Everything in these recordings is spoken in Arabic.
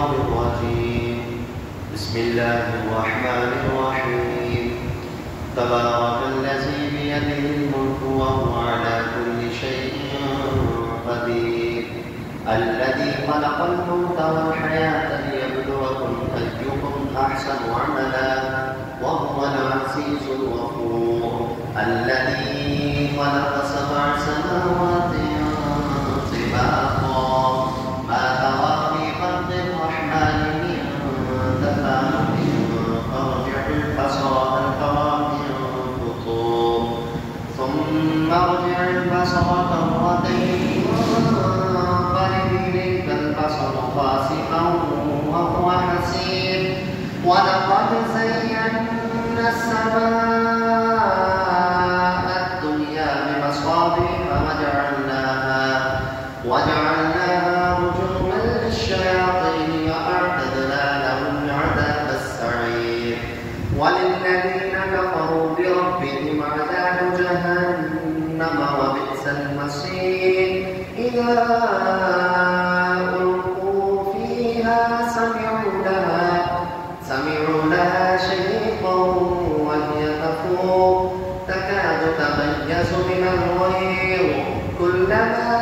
الشيطان الرجيم. بسم الله الرحمن الرحيم. تبارك الذي بيده الملك وهو على كل شيء قدير. الذي خلق الموت والحياة ليبلوكم أيكم أحسن عملا وهو العزيز الغفور. الذي خلق 7 سماوات طباقا ما ترى في خلق الرحمن من تفاوت فارجع البصر هل ترى من فطور ثم ارجع البصر كرتين ينقلب إليك البصر خاسئا وهو حسير. ولقد زينا السماء الدنيا بمصابيح وجعلناها رجوما للشياطين وأعتدنا لهم عذاب السعير. وللذين كفروا بربهم عذاب جهنم وبئس المصير. إذا ألقوا فيها سمعوا لها شهيقا وهي تفور تكاد تميز من الغيظ كلما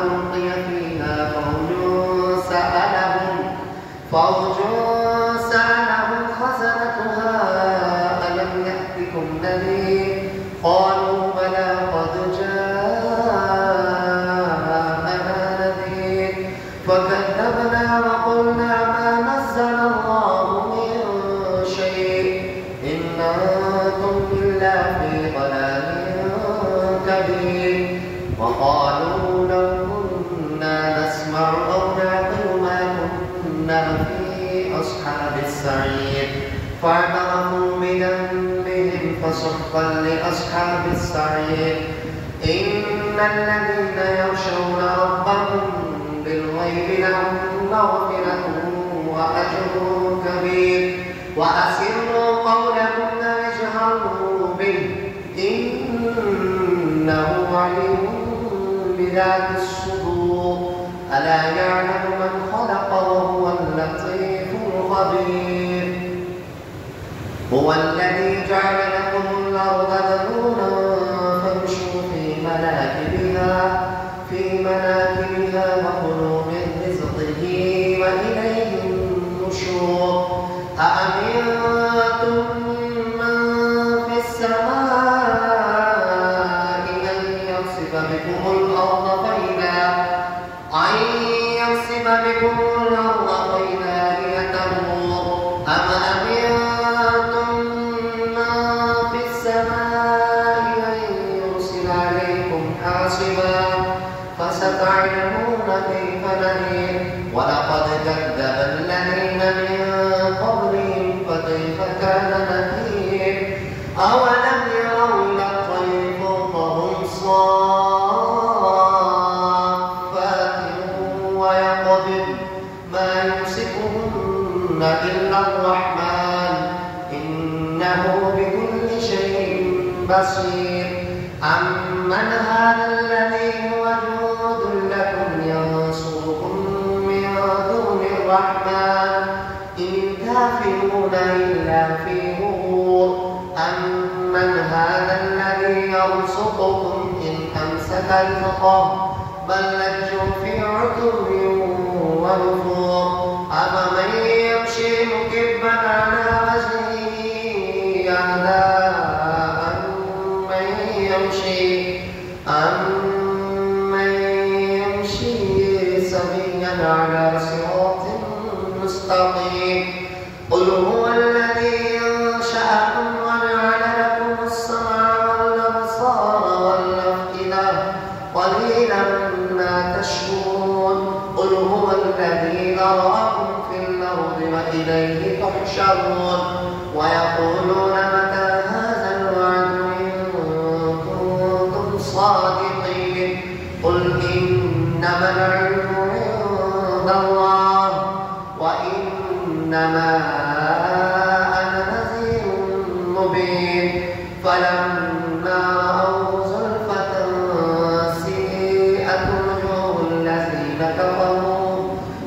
ألقي فيها فوج سألهم خزنتها ألم يأتكم نذير قالوا بلى قد جاءنا نذير فكذبنا وقلنا ما نزل الله من شيء إن أنتم إلا في ضلال كبير. وقالوا لو كنا نسمع أو نعقل ما كنا في أصحاب السعير فاعترفوا بذنبهم فسحقا لأصحاب السعير. إن الذين يخشون ربهم بالغيب لهم مغفرة وأجر كبير. وأسروا قولكم أو اجهروا به إنه عليم بذات الصدور. ألا يعلم من خلق وهو اللطيف الخبير. هو الذي جعل لكم الأرض ذلولا فامشوا في مناكبها وكلوا من رزقه وإليه النشور. أأمنتم من في السماء أن يخسف بكم الأرض فإذا هي تمور أم أمنتم من في السماء أن يرسل عليكم حاصبا فستعلمون كيف نذير. ولقد كذب الذين من قبلهم فكيف كان نذير. أولم يروا إلى الطير فوقهم صافات ويقبض ما يمسكهن إلا الرحمن إنه بكل شيء بصير. أمن هذا الذي هو جند لكم ينصركم من دون الرحمن إن الكافرون إلا في غرور. أمن هذا الذي يرزقكم إن أمسك رزقه بل لجوا في عتو ونفور. أفمن يمشي مكبا على وجهه أهدى أمن يمشي سويا على صراط مستقيم. قل هو الذي أنشأكم وجعل لكم السمع والأبصار والأفئدة قليلا ما تشكرون. قل هو الذي ذرأكم في الأرض وإليه تحشرون. ويقولون متى هذا الوعد إن كنتم صادقين. قل إنما العلم عند الله وإنما أنا نذير مبين. فلما رأوا زلفة سيئة وجوه الذين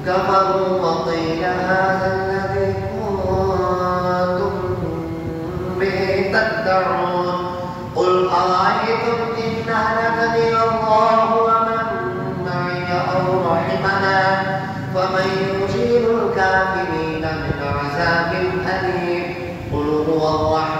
كفروا وقيل هذا الذي كنتم به تدعون قل أرأيتم إن أهلكني الله ومن معي أو رحمنا فمن يجير الكافرين من عذاب أليم قل هو الرحمن